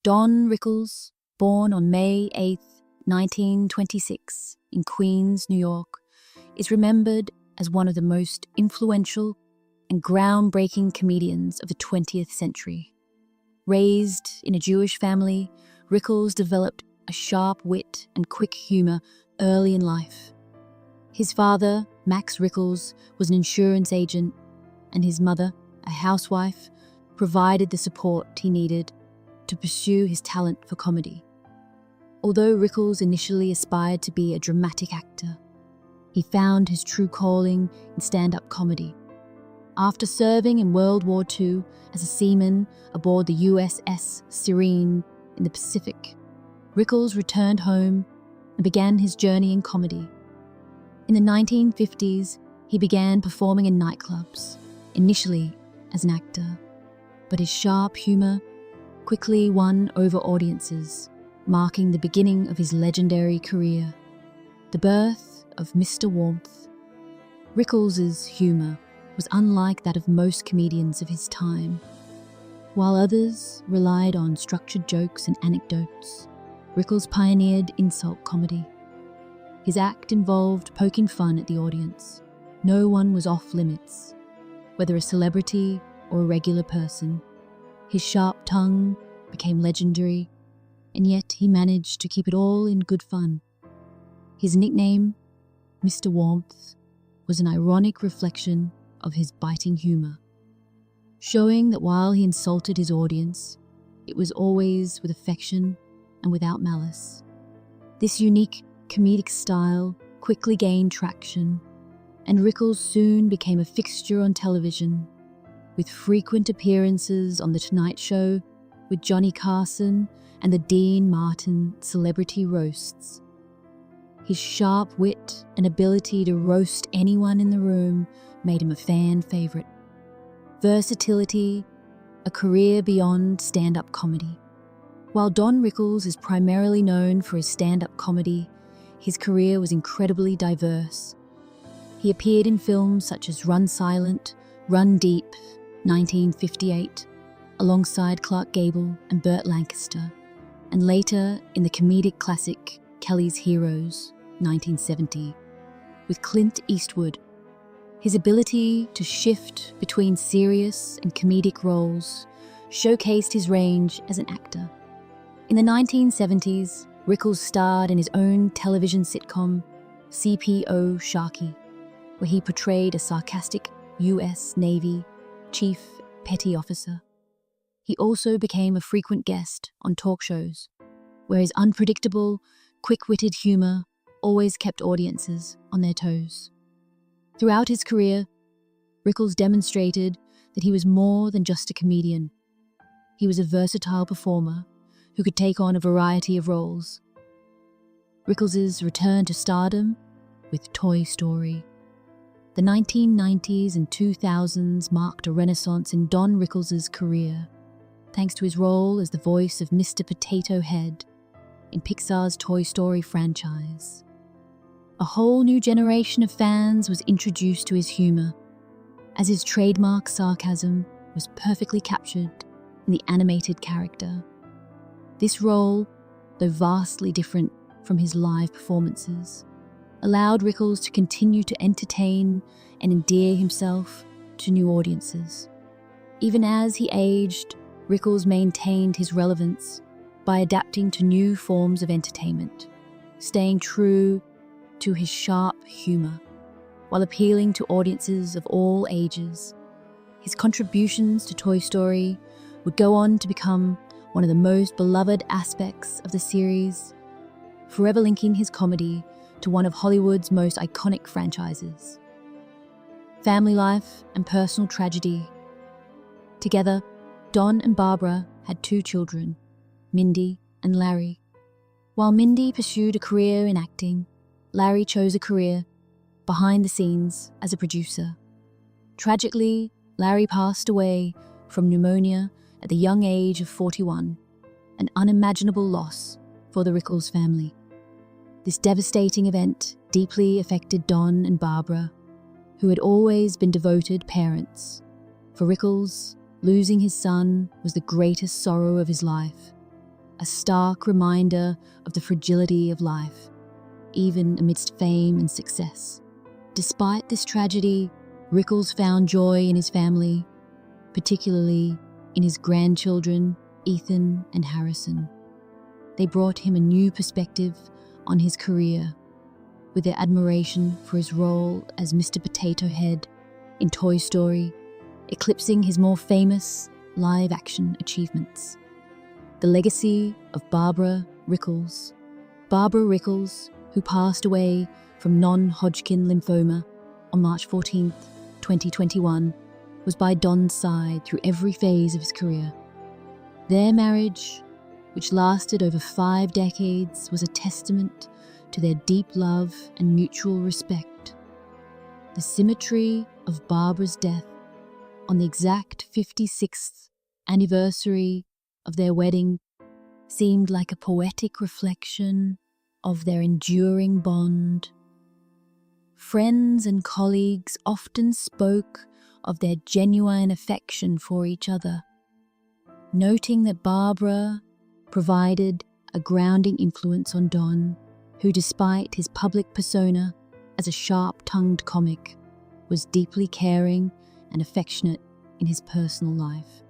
Don Rickles, born on May 8, 1926, in Queens, New York, is remembered as one of the most influential and groundbreaking comedians of the 20th century. Raised in a Jewish family, Rickles developed a sharp wit and quick humor early in life. His father, Max Rickles, was an insurance agent, and his mother, a housewife, provided the support he needed to pursue his talent for comedy. Although Rickles initially aspired to be a dramatic actor, he found his true calling in stand-up comedy. After serving in World War II as a seaman aboard the USS Serene in the Pacific, Rickles returned home and began his journey in comedy. In the 1950s, he began performing in nightclubs, initially as an actor, but his sharp humor quickly won over audiences, marking the beginning of his legendary career. The birth of Mr. Warmth. Rickles' humor was unlike that of most comedians of his time. While others relied on structured jokes and anecdotes, Rickles pioneered insult comedy. His act involved poking fun at the audience. No one was off limits, whether a celebrity or a regular person. His sharp tongue became legendary, and yet he managed to keep it all in good fun. His nickname, Mr. Warmth, was an ironic reflection of his biting humor, showing that while he insulted his audience, it was always with affection and without malice. This unique comedic style quickly gained traction, and Rickles soon became a fixture on television, with frequent appearances on The Tonight Show with Johnny Carson and the Dean Martin celebrity roasts. His sharp wit and ability to roast anyone in the room made him a fan favorite. Versatility, a career beyond stand-up comedy. While Don Rickles is primarily known for his stand-up comedy, his career was incredibly diverse. He appeared in films such as Run Silent, Run Deep, 1958, alongside Clark Gable and Burt Lancaster, and later in the comedic classic Kelly's Heroes, 1970, with Clint Eastwood. His ability to shift between serious and comedic roles showcased his range as an actor. In the 1970s, Rickles starred in his own television sitcom, CPO Sharky, where he portrayed a sarcastic US Navy chief petty officer. He also became a frequent guest on talk shows, where his unpredictable, quick-witted humor always kept audiences on their toes. Throughout his career, Rickles demonstrated that he was more than just a comedian. He was a versatile performer who could take on a variety of roles. Rickles' return to stardom with Toy Story. The 1990s and 2000s marked a renaissance in Don Rickles' career, thanks to his role as the voice of Mr. Potato Head in Pixar's Toy Story franchise. A whole new generation of fans was introduced to his humor, as his trademark sarcasm was perfectly captured in the animated character. This role, though vastly different from his live performances, allowed Rickles to continue to entertain and endear himself to new audiences. Even as he aged, Rickles maintained his relevance by adapting to new forms of entertainment, staying true to his sharp humor, while appealing to audiences of all ages. His contributions to Toy Story would go on to become one of the most beloved aspects of the series, forever linking his comedy to one of Hollywood's most iconic franchises. Family life and personal tragedy. Together, Don and Barbara had 2 children, Mindy and Larry. While Mindy pursued a career in acting, Larry chose a career behind the scenes as a producer. Tragically, Larry passed away from pneumonia at the young age of 41, an unimaginable loss for the Rickles family. This devastating event deeply affected Don and Barbara, who had always been devoted parents. For Rickles, losing his son was the greatest sorrow of his life, a stark reminder of the fragility of life, even amidst fame and success. Despite this tragedy, Rickles found joy in his family, particularly in his grandchildren, Ethan and Harrison. They brought him a new perspective on his career, with their admiration for his role as Mr. Potato Head in Toy Story, eclipsing his more famous live-action achievements. The legacy of Barbara Rickles. Barbara Rickles, who passed away from non-Hodgkin lymphoma on March 14, 2021, was by Don's side through every phase of his career. Their marriage, which lasted over 5 decades, was a testament to their deep love and mutual respect. The symmetry of Barbara's death on the exact 56th anniversary of their wedding seemed like a poetic reflection of their enduring bond. Friends and colleagues often spoke of their genuine affection for each other, noting that Barbara provided a grounding influence on Don, who, despite his public persona as a sharp-tongued comic, was deeply caring and affectionate in his personal life.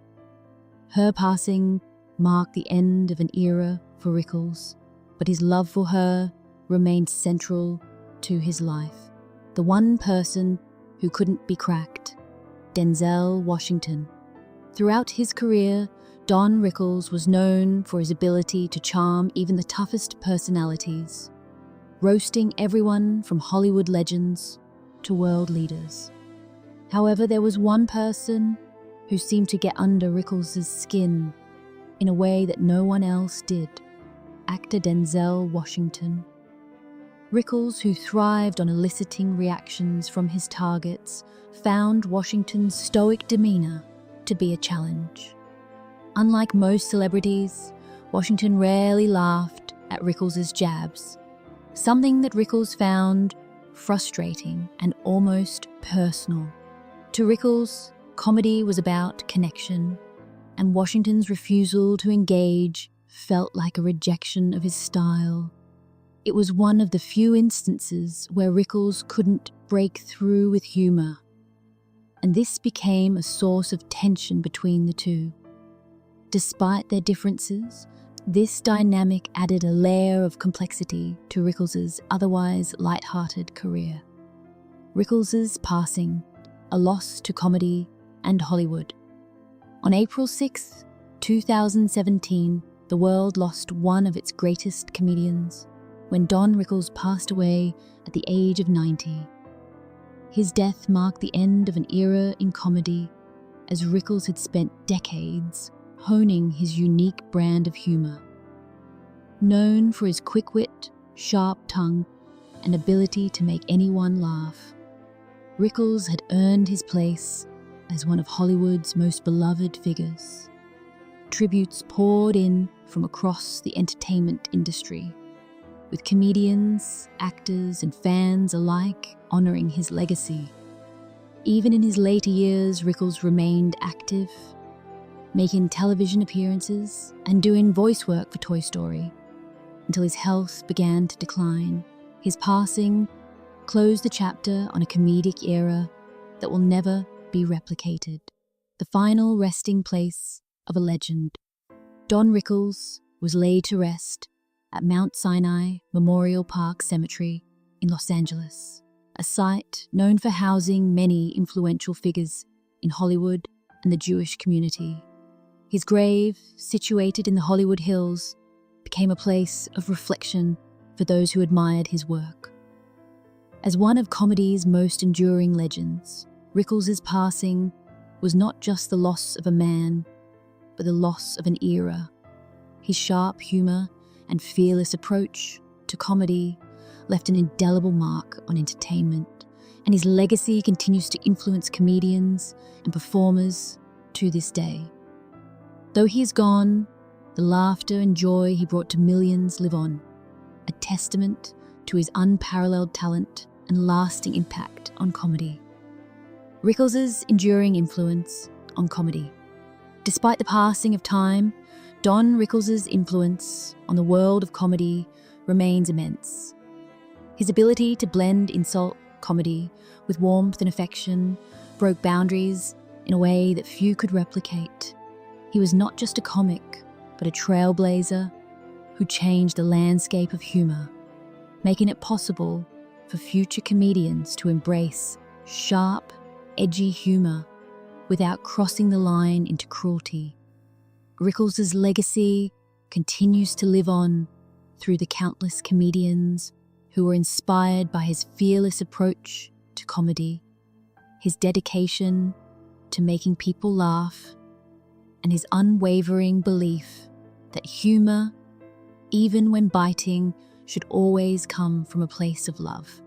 Her passing marked the end of an era for Rickles, but his love for her remained central to his life. The one person who couldn't be cracked, Denzel Washington. Throughout his career, Don Rickles was known for his ability to charm even the toughest personalities, roasting everyone from Hollywood legends to world leaders. However, there was one person who seemed to get under Rickles' skin in a way that no one else did: actor Denzel Washington. Rickles, who thrived on eliciting reactions from his targets, found Washington's stoic demeanor to be a challenge. Unlike most celebrities, Washington rarely laughed at Rickles' jabs, something that Rickles found frustrating and almost personal. To Rickles, comedy was about connection, and Washington's refusal to engage felt like a rejection of his style. It was one of the few instances where Rickles couldn't break through with humor, and this became a source of tension between the two. Despite their differences, this dynamic added a layer of complexity to Rickles' otherwise light-hearted career. Rickles' passing, a loss to comedy and Hollywood. On April 6, 2017, the world lost one of its greatest comedians when Don Rickles passed away at the age of 90. His death marked the end of an era in comedy, as Rickles had spent decades honing his unique brand of humor. Known for his quick wit, sharp tongue, and ability to make anyone laugh, Rickles had earned his place as one of Hollywood's most beloved figures. Tributes poured in from across the entertainment industry, with comedians, actors, and fans alike honoring his legacy. Even in his later years, Rickles remained active, making television appearances and doing voice work for Toy Story, until his health began to decline. His passing closed the chapter on a comedic era that will never be replicated, the final resting place of a legend. Don Rickles was laid to rest at Mount Sinai Memorial Park Cemetery in Los Angeles, a site known for housing many influential figures in Hollywood and the Jewish community. His grave, situated in the Hollywood Hills, became a place of reflection for those who admired his work. As one of comedy's most enduring legends, Rickles' passing was not just the loss of a man, but the loss of an era. His sharp humor and fearless approach to comedy left an indelible mark on entertainment, and his legacy continues to influence comedians and performers to this day. Though he is gone, the laughter and joy he brought to millions live on, a testament to his unparalleled talent and lasting impact on comedy. Rickles' enduring influence on comedy. Despite the passing of time, Don Rickles' influence on the world of comedy remains immense. His ability to blend insult comedy with warmth and affection broke boundaries in a way that few could replicate. He was not just a comic, but a trailblazer who changed the landscape of humor, making it possible for future comedians to embrace sharp, edgy humor without crossing the line into cruelty. Rickles' legacy continues to live on through the countless comedians who were inspired by his fearless approach to comedy, his dedication to making people laugh, and his unwavering belief that humor, even when biting, should always come from a place of love.